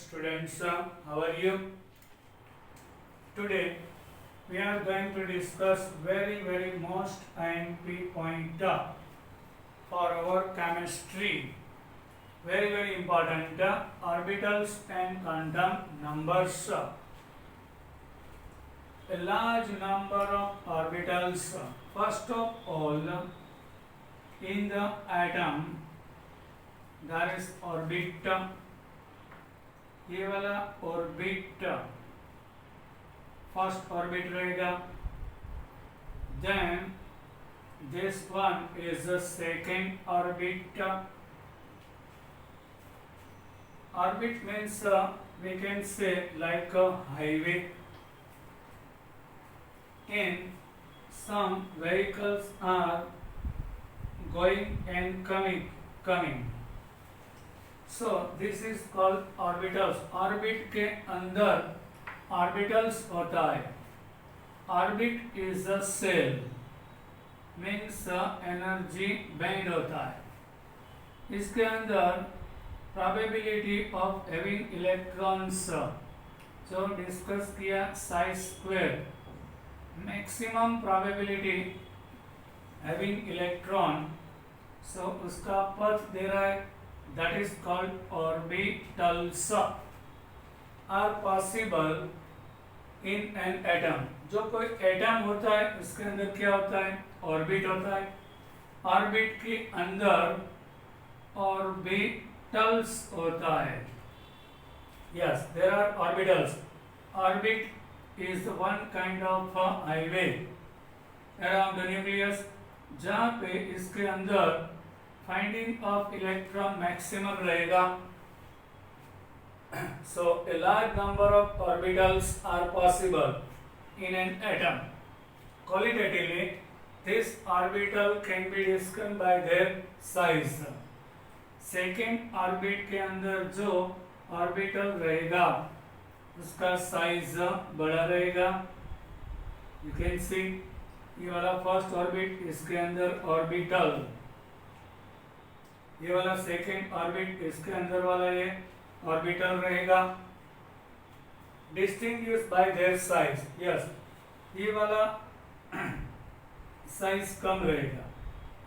students, how are you? Today we are going to discuss very most IMP point for our chemistry. Very important, orbitals and quantum numbers. A large number of orbitals. First of all, in the atom there is orbit. ये वाला orbit first orbit रहेगा. Then this one is the second orbit. Orbit means we can say like a highway. In some vehicles are going and coming. So this is called orbitals. Orbit के अंदर orbitals होता है. Orbit is a shell means energy band होता है. इसके अंदर probability of having electrons जो discuss किया psi square. Maximum probability having electron, so उसका पथ दे रहा है. That is called orbitals are possible in an atom. जो कोई एटम होता है उसके अंदर क्या होता है? ऑर्बिट होता है. ऑर्बिट के अंदर ऑर्बिटल्स होता है. Yes, there are orbitals. Orbit is one kind of highway around the nucleus, जहाँ पे इसके अंदर फाइंडिंग ऑफ इलेक्ट्रॉन मैक्सिमम रहेगा. So a large number of orbitals are possible in an atom. Qualitatively, this orbital can be described by their size. Second orbit के अंदर जो orbital रहेगा उसका साइज बड़ा रहेगा. यू कैन सी ये वाला फर्स्ट ऑर्बिट, इसके अंदर ऑर्बिटल. ये वाला सेकेंड ऑर्बिट, इसके अंदर वाला ये ऑर्बिटल रहेगा. Distinguish bye their size. Yes, ये वाला साइज कम रहेगा,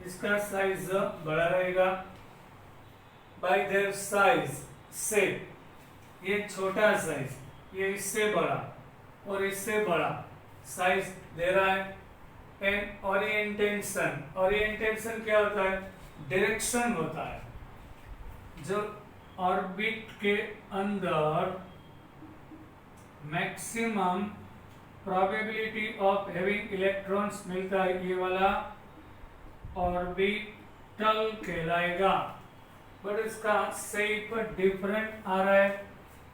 इसका साइज बड़ा रहेगा. बाय देयर साइज से ये छोटा साइज, ये इससे बड़ा और इससे बड़ा साइज दे रहा है. एंड ओरिएंटेशन, ओरिएंटेशन क्या होता है? डायरेक्शन होता है. जो ऑर्बिट के अंदर maximum probability of having electrons मिलता है, ये वाला ऑर्बिटल कहलाएगा. बट इसका शेप डिफरेंट आ रहा है.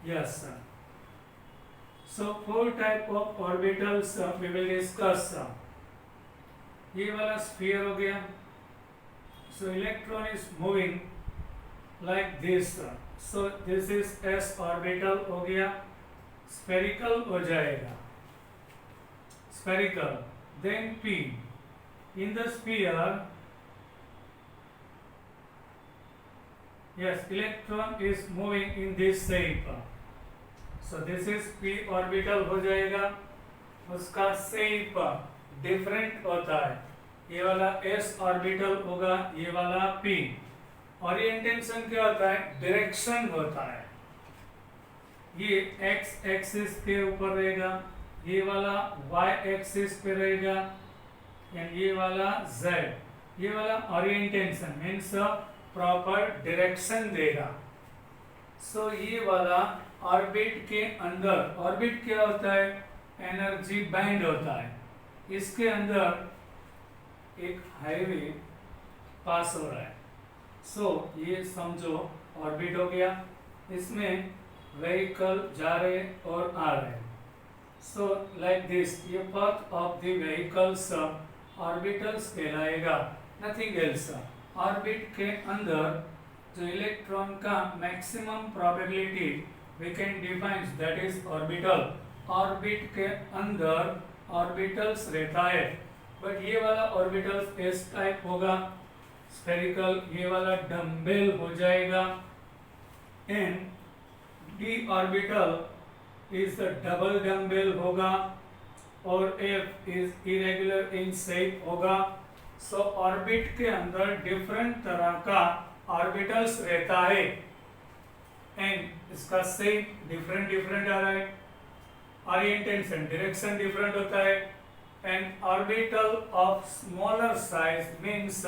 Yes sir. So 4 type of orbitals we will discuss. ये वाला स्फीयर हो गया. So electron is moving like this. So this is s orbital हो गया. Spherical हो जाएगा, spherical. Then p. In the sphere, yes, electron is moving in this shape. So this is p orbital हो जाएगा. उसका shape different होता है. ये वाला s ऑर्बिटल होगा, ये वाला p. ओरिएंटेशन क्या होता है? डायरेक्शन होता है. ये x एक्सिस के ऊपर रहेगा, ये वाला y एक्सिस पे रहेगा, एंड ये वाला z. ये वाला ओरिएंटेशन मीन्स प्रॉपर डायरेक्शन देगा. सो ये वाला ऑर्बिट के अंदर, ऑर्बिट क्या होता है? एनर्जी बैंड होता है. इसके अंदर एक हाईवे पास हो रहा है. सो ये समझो ऑर्बिट हो गया. इसमें व्हीकल जा रहे और आ रहे. सो लाइक दिस, ये path of the vehicles orbitals कहलाएगा, नथिंग एल्स. ऑर्बिट के अंदर जो इलेक्ट्रॉन का maximum probability we can define, that is orbital. Orbit के अंदर ऑर्बिटल्स रहता है. बट ये वाला ऑर्बिटल एस टाइप होगा, स्फेरिकल. ये वाला डम्बेल हो जाएगा. And d orbital is double dumbbell होगा और f is irregular in shape होगा। सो ऑर्बिट के अंदर डिफरेंट तरह का ऑर्बिटल्स रहता है एंड इसका शेप डिफरेंट डिफरेंट आ रहा है, ओरिएंटेशन डायरेक्शन डिफरेंट होता है and orbital of smaller size means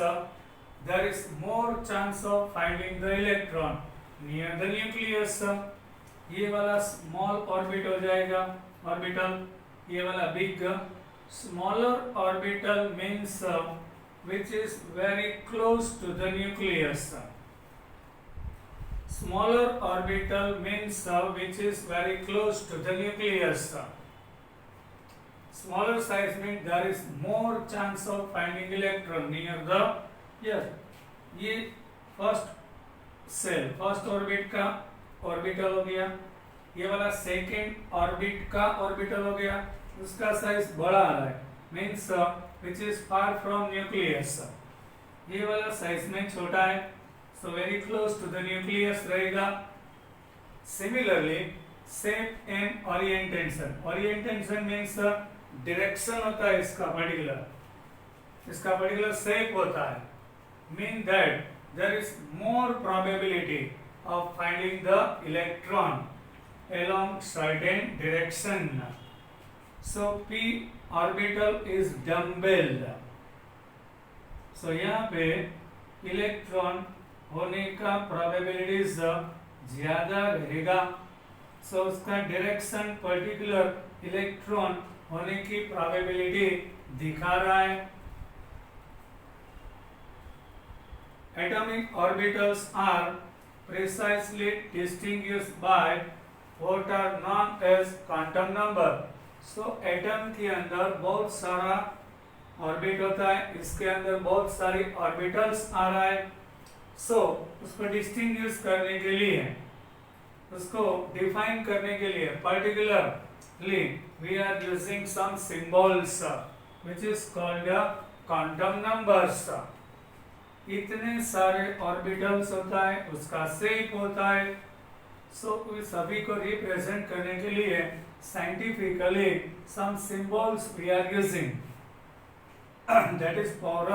there is more chance of finding the electron near the nucleus। ये वाला small orbit हो जाएगा orbital, ये वाला big। smaller orbital means which is very close to the nucleus। smaller orbital means which is very close to the nucleus। smaller size means there is more chance of finding electron near the ये first cell first orbit का orbital हो गया, ये वाला second orbit का orbital हो गया, उसका साइज बड़ा आ रहा है means which is far from nucleus. ये वाला साइज में छोटा है so very close to the nucleus रहेगा। Similarly shape and orientation, orientation means direction होता है इसका पर्टिकुलर शेप होता है, mean that there is more probability of finding the electron along certain direction। So p orbital is dumbbell। so यहाँ पे electron होने का probabilities ज्यादा रहेगा। so उसका डायरेक्शन पर्टिकुलर इलेक्ट्रॉन होने की probability दिखा रहा है। Atomic orbitals are precisely distinguished by what are known as quantum number। so atom के अंदर बहुत सारा ऑर्बिट होता है, इसके अंदर बहुत सारी ऑर्बिटल्स आ रहा है। उसको डिस्टिंग्विश करने के लिए, उसको डिफाइन करने के लिए particularly we are using some symbols which is called quantum numbers. इतने सारे ऑर्बिटल्स होता है, उसका शेप होता है। सभी को रिप्रेजेंट करने के लिए scientifically some symbols we are using that is called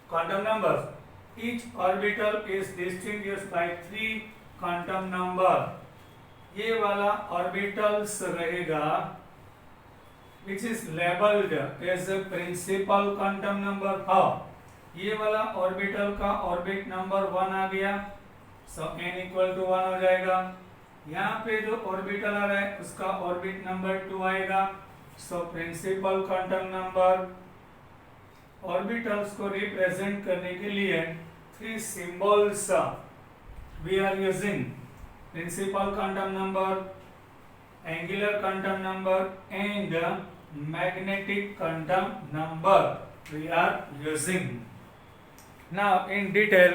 quantum numbers. Each orbital is distinguished by 3 quantum number. ये वाला ऑर्बिटल्स रहेगा which is labeled as a principal quantum number। ये वाला ऑर्बिटल का ऑर्बिट नंबर 1 आ गया, सो n इक्वल टू 1 हो जाएगा। यहाँ पे जो ऑर्बिटल आ रहा है उसका ऑर्बिट नंबर 2 आएगा, so principal quantum number. Orbitals को रिप्रेजेंट करने के लिए 3 symbols we are using, principal quantum number, angular quantum number and magnetic quantum number we are using। now in detail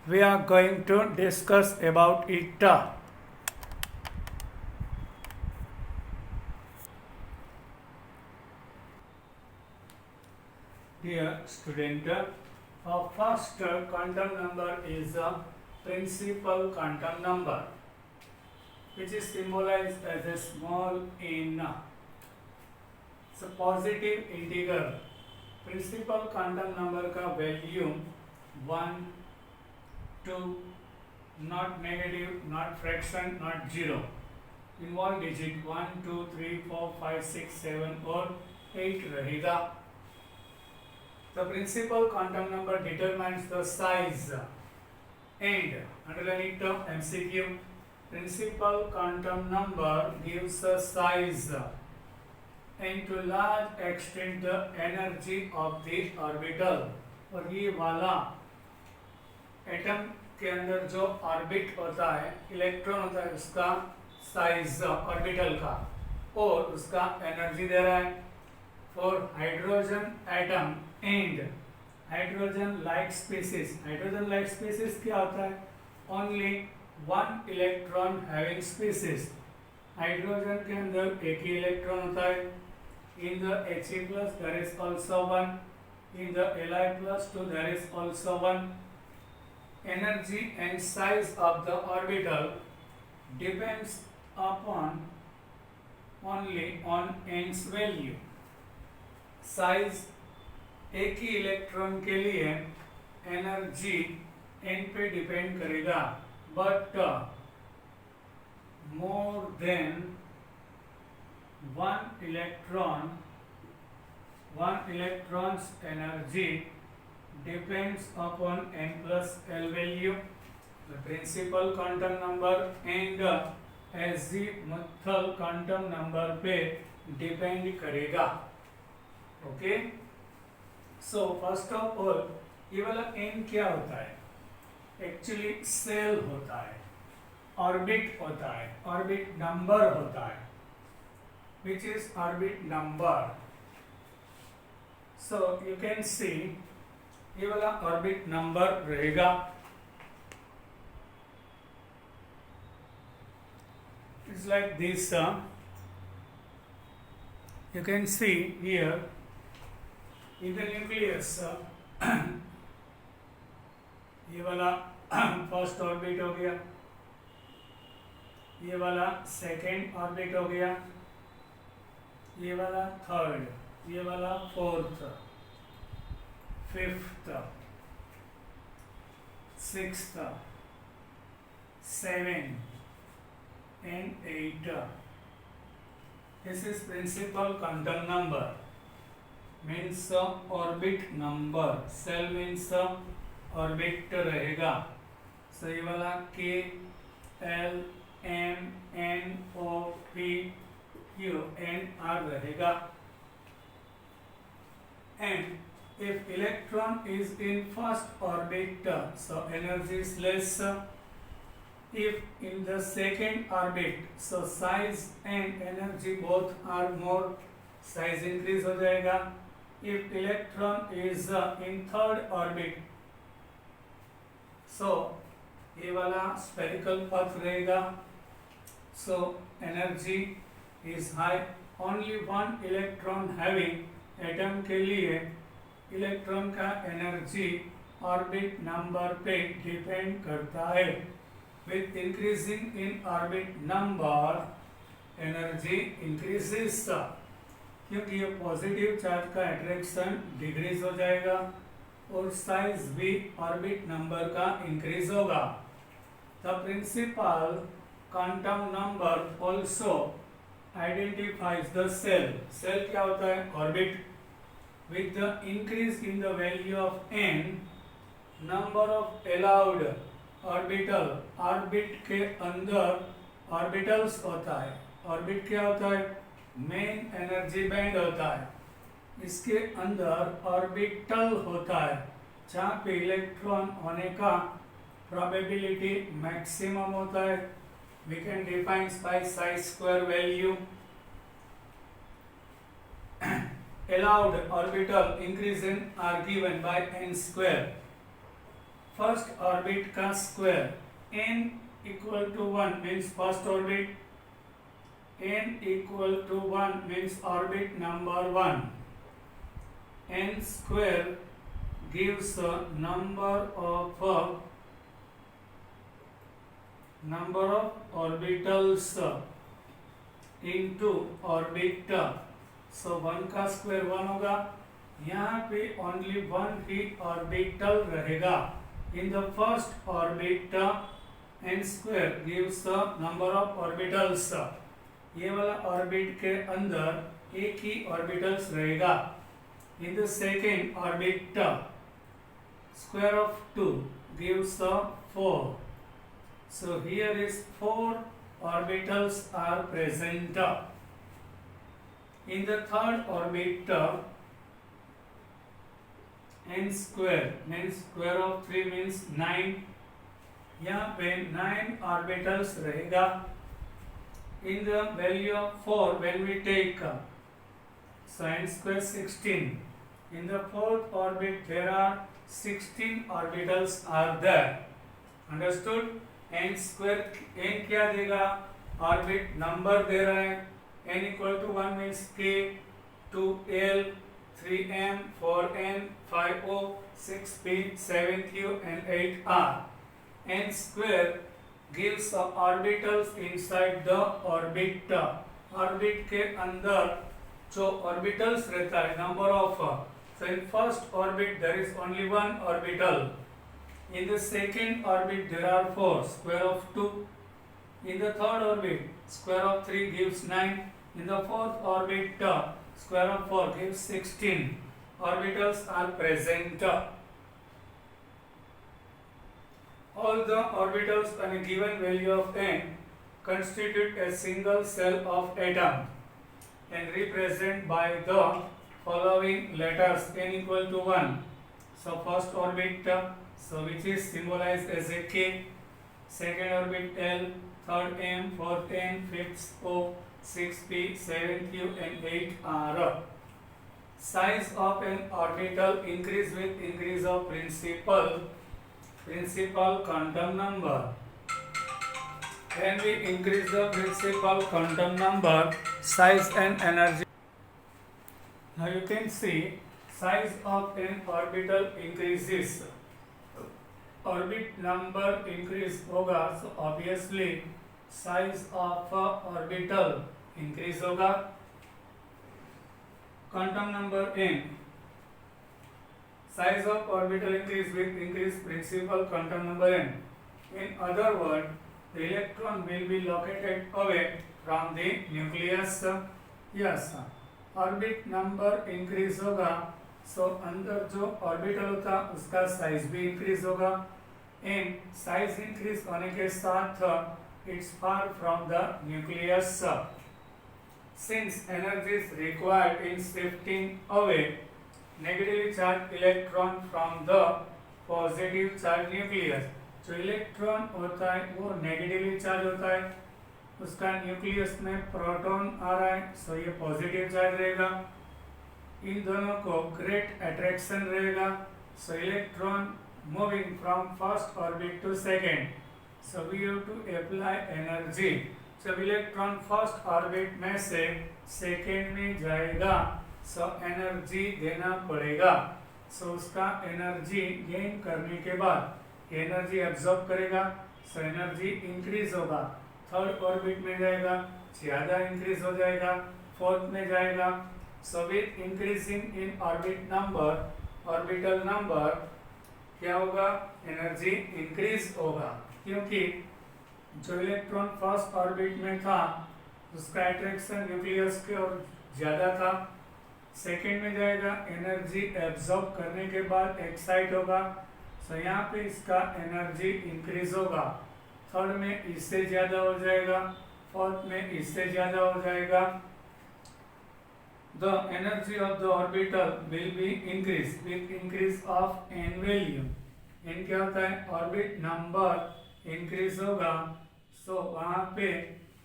we are going to discuss about it। dear student, our first quantum number is a principal quantum number which is symbolized as a small n। So positive integer principal quantum number का value 1, 2, not negative, not fraction, not zero. Involve digit 1, 2, 3, 4, 5, 6, 7 और 8 रहेगा। The principal quantum number determines the size and underline it MCQ। Principal quantum number gives a size and to large extent the energy of the orbital। और ये वाला atom के अंदर जो orbit होता है, इलेक्ट्रॉन होता है, उसका साइज ऑर्बिटल का और उसका एनर्जी दे रहा है। For hydrogen atom and hydrogen like species, hydrogen like species क्या होता है? Only 1 electron having species. Hydrogen के अंदर एक ही इलेक्ट्रॉन होता है। In the He plus there is also 1, in the Li plus 2 there is also 1। Energy and size of the orbital depends upon only on n's value. Size एक ही electron के लिए energy n पे depend करेगा, but more than one electron's energy depends upon n plus l value, the principal quantum number and azimuthal quantum number पे depend करेगा. Okay, so first of all ये वाला n क्या होता है? एक्चुअली सेल होता है, ऑर्बिट होता है, ऑर्बिट नंबर होता है, which is orbit number. So you can see ये वाला ऑर्बिट नंबर रहेगा. It's like this. You can see here in the nucleus. ये वाला फर्स्ट ऑर्बिट हो गया, ये वाला सेकेंड ऑर्बिट हो गया, ये वाला थर्ड, ये वाला fourth, fifth, sixth, seven and 8. This is principal quantum number, means orbit number. Cell means orbit रहेगा. So ये वाला K, L, M, N, O, P, Q, N, R रहेगा. And if electron is in first orbit, so energy is less. If in the second orbit, so size and energy both are more, size increase हो जाएगा. If electron is in third orbit, so ये वाला spherical path रहेगा. So energy is high. Only one electron having atom के लिए electron का energy orbit number पे depend करता है. With increasing in orbit number, energy increases. क्योंकि ये पॉजिटिव चार्ज का अट्रैक्शन डिक्रीज हो जाएगा और साइज भी ऑर्बिट नंबर का इंक्रीज होगा. The principal quantum number also identifies the shell. Shell क्या होता है? Orbit. With the increase in the value of n, number of allowed orbital, orbit के अंदर ऑर्बिटल्स होता है. ऑर्बिट क्या होता है? मेन एनर्जी बैंड होता है. इसके अंदर ऑर्बिटल होता है जहाँ पे इलेक्ट्रॉन होने का प्रोबेबिलिटी मैक्सिमम होता है. We can define by psi square value. allowed orbital increase in are given by n square. First orbit का square n equal to 1 means first orbit, n equal to 1 means orbit number 1. n square gives number of orbitals into orbit. So 1 का square 1 होगा. यहाँ पे only 1 ही orbital रहेगा. In the first orbit, n square gives the number of orbitals. ये वाला orbit के अंदर एक ही ऑर्बिटल्स रहेगा. In the second orbit, square of 2 gives the 4. So here is 4 orbitals are present. In the third orbit, n square means square of 3 means 9. यहाँ पे 9 orbitals रहेगा. In the value of 4 when we take so n square 16. In the fourth orbit there are 16 orbitals are there. Understood? n square n क्या देगा? Orbit number दे रहा है. n equal to 1 means k, 2l, 3m, 4n, 5o, 6p, 7q and 8r. n square gives orbitals inside the orbit. Orbit के अंदर जो orbitals रहता है, number of. So in first orbit there is only one orbital. In the second orbit there are 4, square of 2. In the third orbit, square of 3 gives 9. In the fourth orbit, square of 4 gives 16. Orbitals are present. All the orbitals on a given value of n constitute a single cell of atom and represent by the following letters n equal to 1. So first orbit, so which is symbolized as a K, second orbit L, third M, fourth N, fifth O, sixth P, seventh Q and eighth R. Size of an orbital increase with increase of principal quantum number. When we increase the principal quantum number, size and energy. Now you can see size of an orbital increases. Orbit number increase होगा, so obviously size of orbital increase होगा. Quantum number n. Size of orbital increase with increased principal quantum number n. In other words, the electron will be located away from the nucleus. Yes, orbit number increase होगा, so अंदर जो orbital होता उसका size भी increase होगा. And size increase होने के साथ it's far from the nucleus. Since energy is required in shifting away negatively charged electron from the positive charged nucleus. जो इलेक्ट्रॉन होता है वो नेगेटिवली चार्ज होता है, उसका न्यूक्लियस में प्रोटॉन आ रहा है, सो ये पॉजिटिव चार्ज रहेगा. इन दोनों को ग्रेट अट्रैक्शन रहेगा, so electron moving from first orbit to second, so we have to apply energy. जब इलेक्ट्रॉन फर्स्ट ऑर्बिट में से सेकेंड में जाएगा, सो एनर्जी देना पड़ेगा. सो उसका एनर्जी गेन करने के बाद एनर्जी एब्जॉर्ब करेगा, सो एनर्जी इंक्रीज होगा. थर्ड ऑर्बिट में जाएगा, ज्यादा इंक्रीज हो जाएगा, फोर्थ में जाएगा. So with increasing in orbit number, orbital number क्या होगा, एनर्जी इंक्रीज होगा, क्योंकि जो इलेक्ट्रॉन फर्स्ट ऑर्बिट में था उसका अट्रैक्शन न्यूक्लियस के और ज्यादा था. सेकेंड में जाएगा, एनर्जी एब्जॉर्ब करने के बाद एक्साइट होगा, सो यहाँ पे इसका एनर्जी इंक्रीज होगा. थर्ड में इससे ज्यादा हो जाएगा, फोर्थ में इससे ज्यादा हो जाएगा. The energy of the orbital will be increase with increase of n value. N क्या होता है, ऑर्बिट नंबर इंक्रीज होगा, सो वहां पे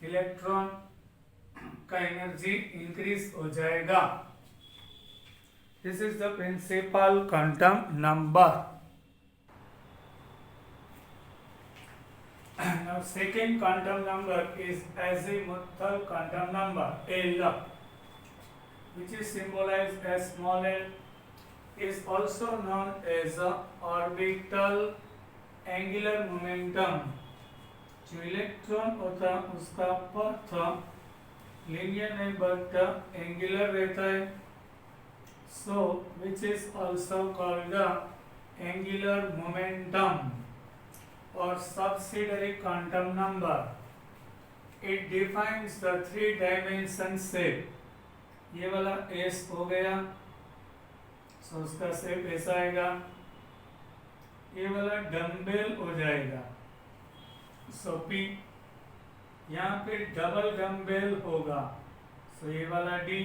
इलेक्ट्रॉन का एनर्जी इंक्रीज हो जाएगा. This is the principal quantum number. Now second quantum number is azimuthal quantum number L, which is symbolized as small l, is also known as orbital angular momentum. जो electron होता है उसका पथ linear नहीं but angular रहता है, so which is also called the angular momentum or subsidiary quantum number. It defines the three dimension shape. ये वाला S हो गया, so उसका शेप ऐसा आएगा. ये वाला डम्बेल हो जाएगा, so P. यहाँ पे डबल डम्बेल होगा, so ये वाला D.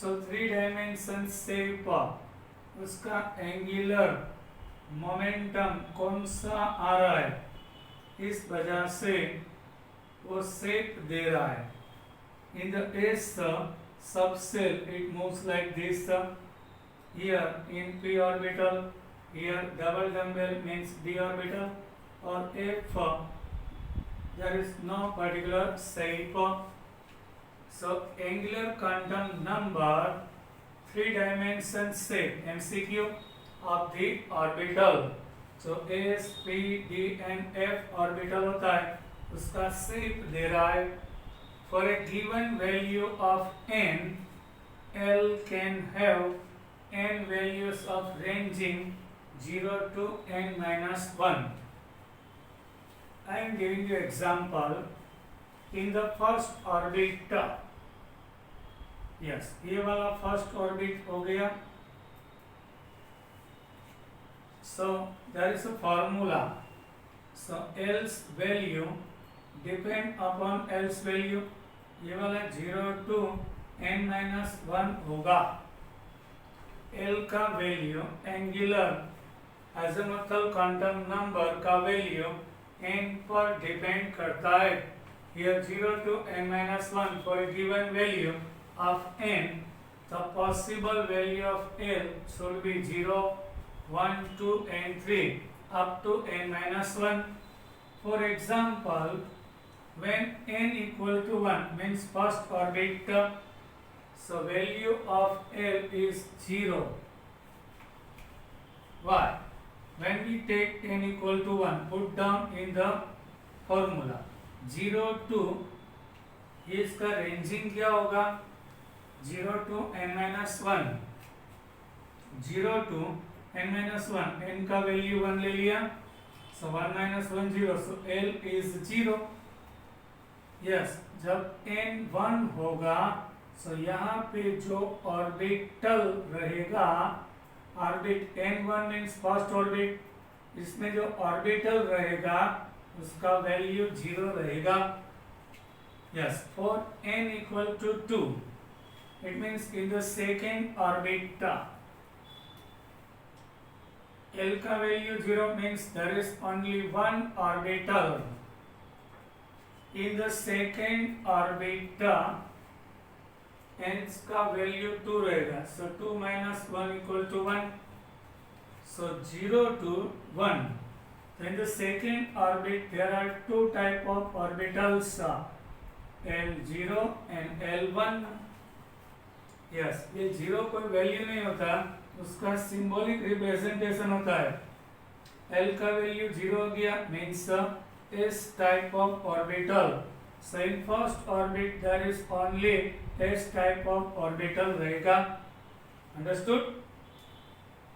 So three dimension shape, उसका एंगुलर मोमेंटम कौन सा आ रहा है, इस वजह से वो शेप दे रहा है. In the S subshell it moves like this. Here in p orbital, here double dumbbell means d orbital, or F there is no particular shape. So angular quantum number, three dimension shape MCQ of the orbital. जो S P D and F orbital होता है उसका shape दे रहा है। For a given value of n, L can have n values of ranging 0 to n minus 1. I am giving you example. In the first orbit, yes, ये वाला first orbit हो गया. So there is a formula. So L's value depend upon L's value. ये वाला 0 to n minus 1 होगा. L का value angular azimuthal quantum number का value n पर डिपेंड करता है. Here 0 to n minus 1 for a given value of n, the possible value of L should be 0, 1, 2 and 3 up to n minus 1. For example, when n equal to 1 means first orbit, so value of L is 0. Why? When we take n equal to 1, put down in the formula 0 to, ये इसका ranging क्या होगा 0 to n minus 1, 0 to n minus 1, n का value 1 ले लिया, so 1 minus 1 0, so L is 0. Yes, जब n 1 होगा so यहाँ पे जो ऑर्बिटल रहेगा, orbit n1 means first orbit, इसमें जो ऑर्बिटल रहेगा उसका वैल्यू 0 रहेगा. Yes, for n equal to 2 it means in the second orbit L का value 0 means there is only one orbital. In the second orbit n का value 2 रहेगा, so 2 minus 1 equal to 1, so 0 to 1. So in the second orbit there are two type of orbitals, L0 and L1. yes, ये 0 कोई value नहीं होता, उसका symbolic representation होता है. L का वैल्यू 0 हो गया means S type of orbital. So in first orbit there is only S type of orbital रहेगा. Understood?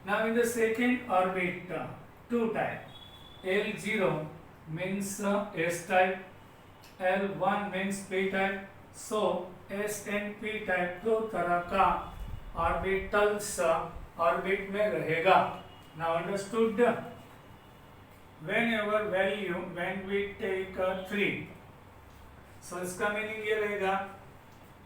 Now in the second orbit, two type. L0 means S type, L1 means P type. So S and P type दो तरह का orbitals orbit में रहेगा. Now understood? Whenever value, when we take 3, so इसका meaning ये रहेगा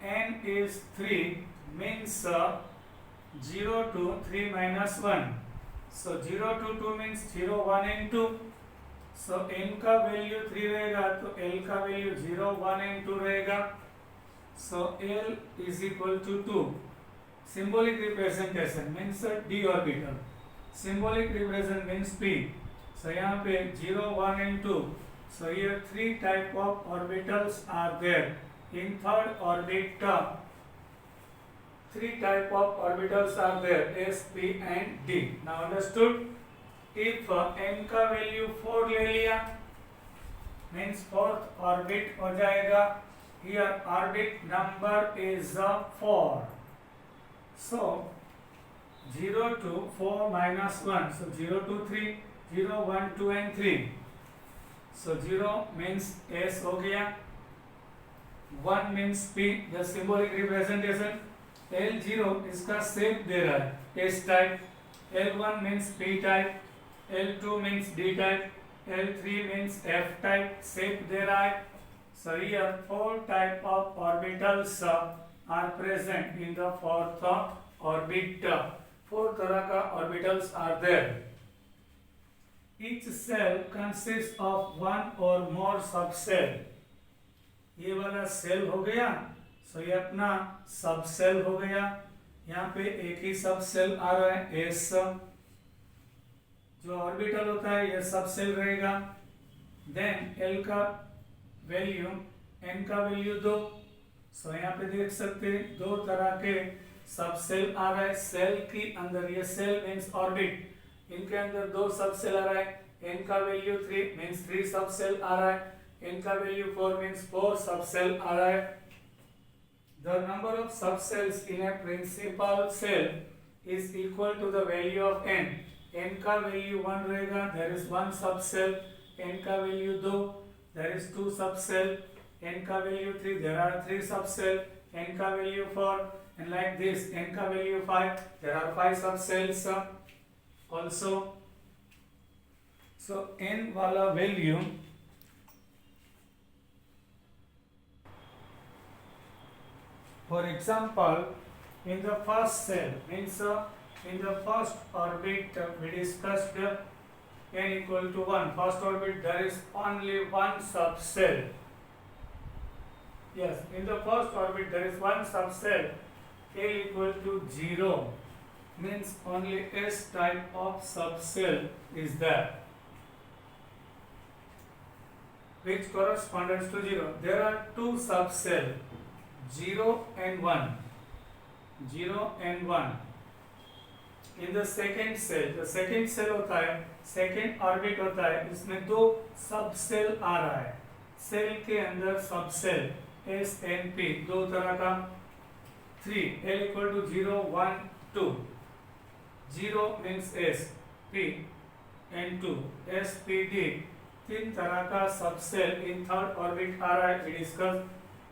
n is 3 means 0 to 3 minus 1. So 0 to 2 means 0, 1 and 2. So n का value 3 रहेगा तो L का वैल्यू 0, 1 and 2 रहेगा. So L is equal to 2. Symbolic representation means d orbital. Symbolic representation means P. So यहाँ पे 0, 1 and 2. So here three type of orbitals are there. In third orbit, three type of orbitals are there, S, P and D. Now understood? If n का value 4 ले लिया means fourth orbit हो जाएगा. Here orbit number is 4. So 0 to 4 minus 1. So 0 to 3, 0, 1, 2 and 3. So 0 means S हो गया, 1 means P, the symbolic representation. L0 इसका shape दे रहा है S type, L1 means P type, L2 means D type, L3 means F type, shape दे रहा है. So here 4 type of orbitals are present in the fourth orbit. 4 तरह का orbitals are there. Each cell consists of one or more subcell. ये वाला cell हो गया, so ये अपना सबसेल हो गया. यहाँ पे एक ही सबसेल आ रहा है S. जो ऑर्बिटल होता है ये सबसेल रहेगा. Then L का वैल्यू, N का वैल्यू 2. So यहाँ पे देख सकते हैं दो तरह के सबसेल आ रहा है. सेल की अंदर ये सेल मीन्स ऑर्बिट, इनके अंदर 2 सब सेल आ रहा है, n का वैल्यू 3 मींस 3 सब सेल आ रहा है, n का वैल्यू 4 मींस 4 सब सेल आ रहा है. The number of sub cells in a principal cell is equal to the value of n. n का वैल्यू 1 रहेगा, there is 1 सब सेल. n का वैल्यू 2, there is 2 सब सेल. n का वैल्यू 3, there are 3 सब cell. n का value 4 and like this. n का value 5, there are 5 सब cells also. So n वाला value for example in the first cell means in the first orbit we discussed n equal to 1. First orbit there is only one sub cell. Yes, in the first orbit there is one sub cell. L equal to 0 means only S type of sub cell is there, which corresponds to 0. There are 2 sub cell, 0 and 1. 0 and 1. In the second cell, the second cell होता है, second orbit होता है, इसमें 2 सब cell आ रहा है. Cell के अंदर सब सेल S and P 2 तरह का. 3 L equal to 0 1 2. 0 means S, P and 2 S P D 3 तरह का सब सेल in third orbit आ रहा है, we discussed.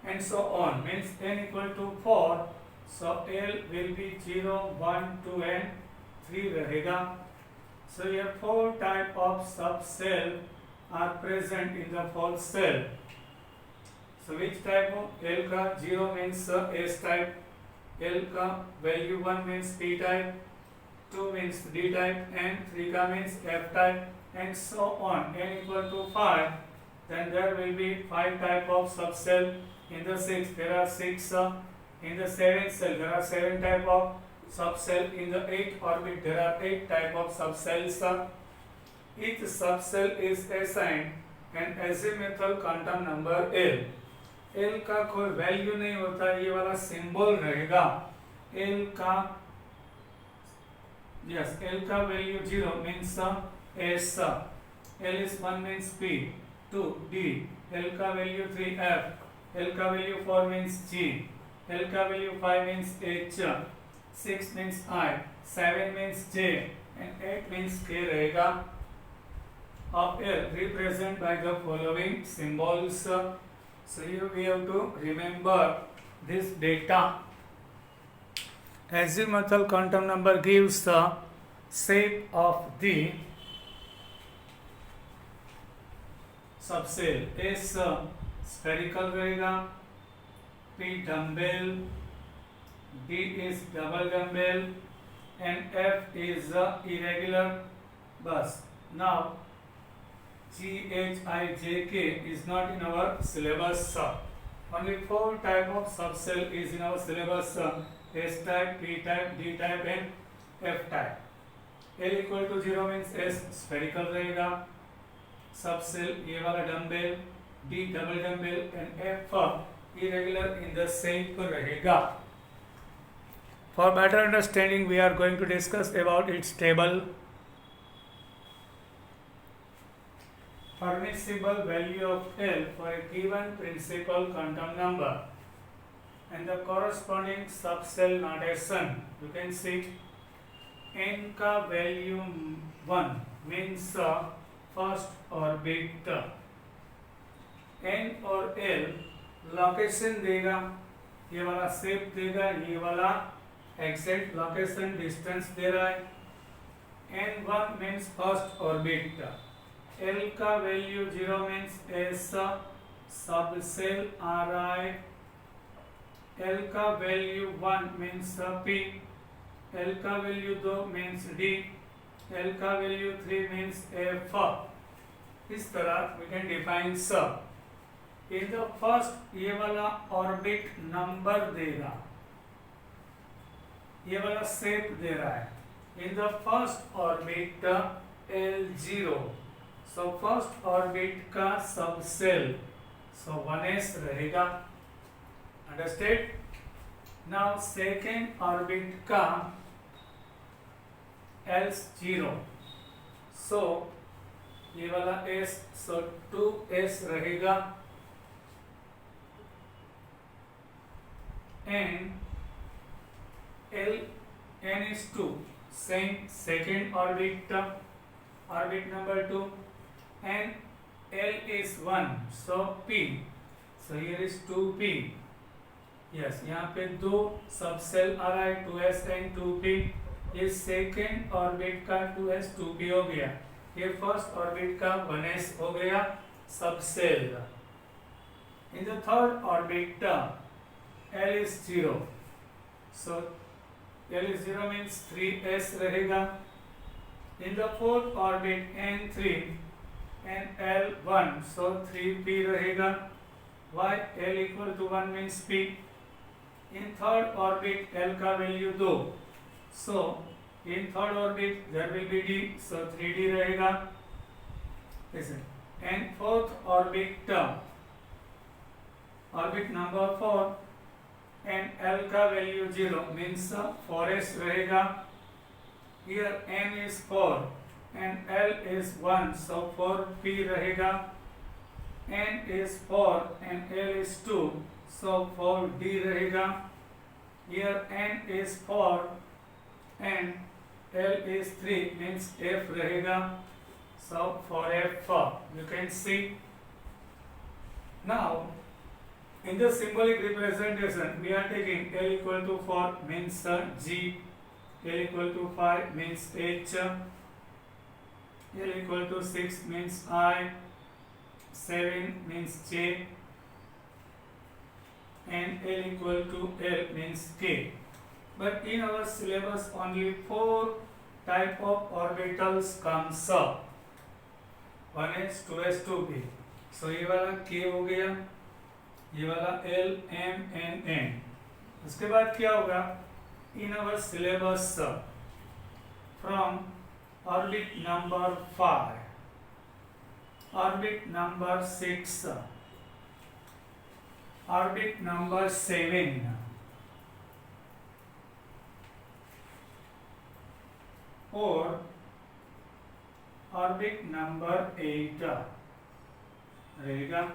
And so on means n equal to 4, so L will be 0 1 2 and 3 रहेगा. So here 4 type of sub cell are present in the fourth cell. So which type of? L का 0 means S type, L का value 1 means P type, 2 means D type and 3 का means F type and so on. N equal to 5, then there will be 5 type of sub cell. In the 6th there are 6. In the 7th cell there are 7 type of sub cell. In the 8th orbit there are 8 type of sub cells. Each sub cell is assigned an azimuthal quantum number L. L का कोई value नहीं होता, ये वाला symbol रहेगा. L का yes, L का value 0 means S. L is 1 means P, 2 D. L का वैल्यू 3 F. L का वैल्यू 4 means G, L का value 5 means H, 6 means I, 7 means J and 8 means K रहेगा. Of L represented by the following symbols. So you have to remember this data. Azimuthal quantum number gives the shape of the subcell. S spherical रहेगा, P dumbbell, D is double dumbbell and F is irregular bus. Now G, H, I, J, K is not in our syllabus. Only 4 type of subcell is in our syllabus. S type, P type, D type and F type. L equal to 0 means S spherical रहेगा, subcell ये वाला dumbbell, D double dumbbell and F irregular in the shape रहेगा. For better understanding, we are going to discuss about its table. Permissible value of L for a given principal quantum number and the corresponding subcell notation. You can see n का value 1 means first orbit. n और L location देगा, ये वाला shape देगा, ये वाला exact location distance दे रहा है. n1 means first orbit. L का वैल्यू 0 मीन्स S सब सेल आ रहा है. L का वैल्यू 1 मीन्स P. L का वैल्यू 2 मीन्स D. L का वैल्यू 3 मीन्स F. इस तरह we can define सब. In the first ये वाला ऑर्बिट नंबर देगा, ये वाला शेप दे रहा है. In the first orbit L0, so first orbit का सबसेल so 1s रहेगा. Understand? Now second orbit का L0, सो ये वाला s, सो 2s रहेगा and n is 2, second orbit number 2, and L is 1, so P, so here is 2P. yes, यहाँ पे दो सब सेल आ रहा है 2s and 2P. ये सेकेंड ऑर्बिट का 2s 2P हो गया, ये फर्स्ट ऑर्बिट का 1s हो गया सब shell. In the third orbit L is 0, so L is 0 means 3s रहेगा. In the fourth orbit N3 and L1, so 3P रहेगा. Why? L equal to 1 means P. In third orbit L का value 2, so in third orbit there will be D, so 3D रहेगा. And fourth orbit orbit number 4 and L का value 0 means 4s रहेगा. Here N is 4 and L is 1, so 4P रहेगा. N is 4 and L is 2, so 4D रहेगा. Here N is 4 and L is 3 means F रहेगा, so 4F you can see. Now in the symbolic representation we are taking L equal to 4 means G, L equal to 5 means H, L equal to 6 means I, 7 means J, and L equal to L means K. But in our syllabus only 4 type of orbitals comes up. 1s, 2s, 2p. So ये वाला K हो गया, ये वाला L, M, N, N. उसके बाद क्या होगा? In our syllabus from orbit number 5, orbit number 6, orbit number 7, or orbit number 8 रहेगा.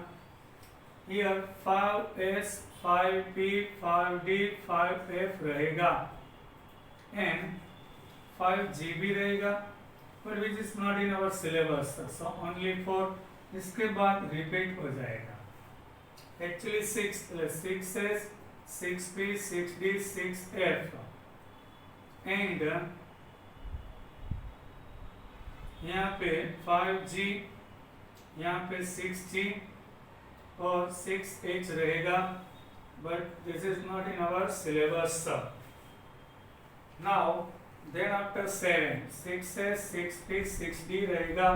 Here 5s, 5p, 5d, 5f रहेगा and 5g भी रहेगा, but which is not in our syllabus, so only 4. इसके बाद repeat हो जाएगा. Actually 6s, 6p, 6d, 6f and यहाँ पे 5g, यहाँ पे 6g और 6h रहेगा, but this is not in our syllabus. Now then after 7, 6s, 6p, 6d रहेगा,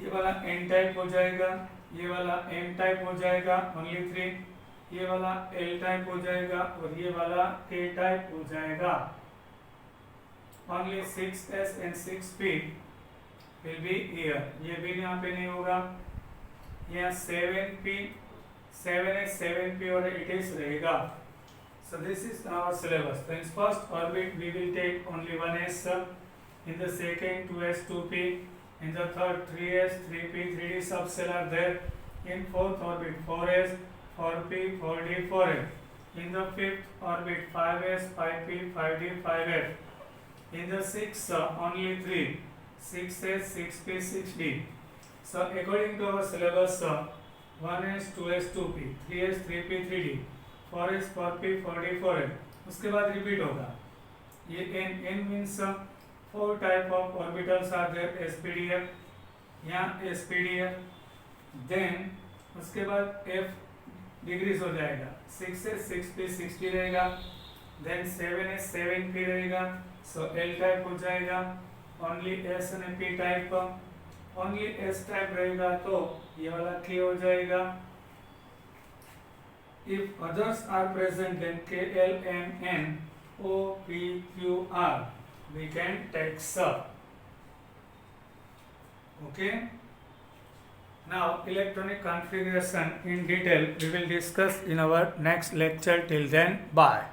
ये वाला n टाइप हो जाएगा, ये वाला m टाइप हो जाएगा only 3, ये वाला l टाइप हो जाएगा और ये वाला k टाइप हो जाएगा. Only 6s and 6p will be here. ये भी यहाँ पे नहीं होगा. यहाँ 7p, 7s, 7p और 8s रहेगा. So this is our syllabus. So in first orbit we will take only 1s, in the second 2s, 2p, in the third 3s, 3p, 3d subcell are there. In fourth orbit 4s, 4p, 4d, 4f. In the fifth orbit 5s, 5p, 5d, 5f. In the sixth only 3, 6s, 6p, 6d. So according to our syllabus 1s, 2s, 2p, 3s, 3p, 3d, 4s, 4p, 4d, 4f. उसके बाद repeat होगा. ये n means 4 type of orbitals are there, spdf, यहाँ spdf. Then उसके बाद f degrees हो जाएगा. 6s, 6p, 6d रहेगा. Then 7s, 7p रहेगा. So L टाइप हो जाएगा. Only S and P type. Only S type रहेगा तो ये वाला K हो जाएगा. If others are present then K, L, M, N, O, P, Q, R we can take sub. Okay. Now electronic configuration in detail we will discuss in our next lecture. Till then, bye.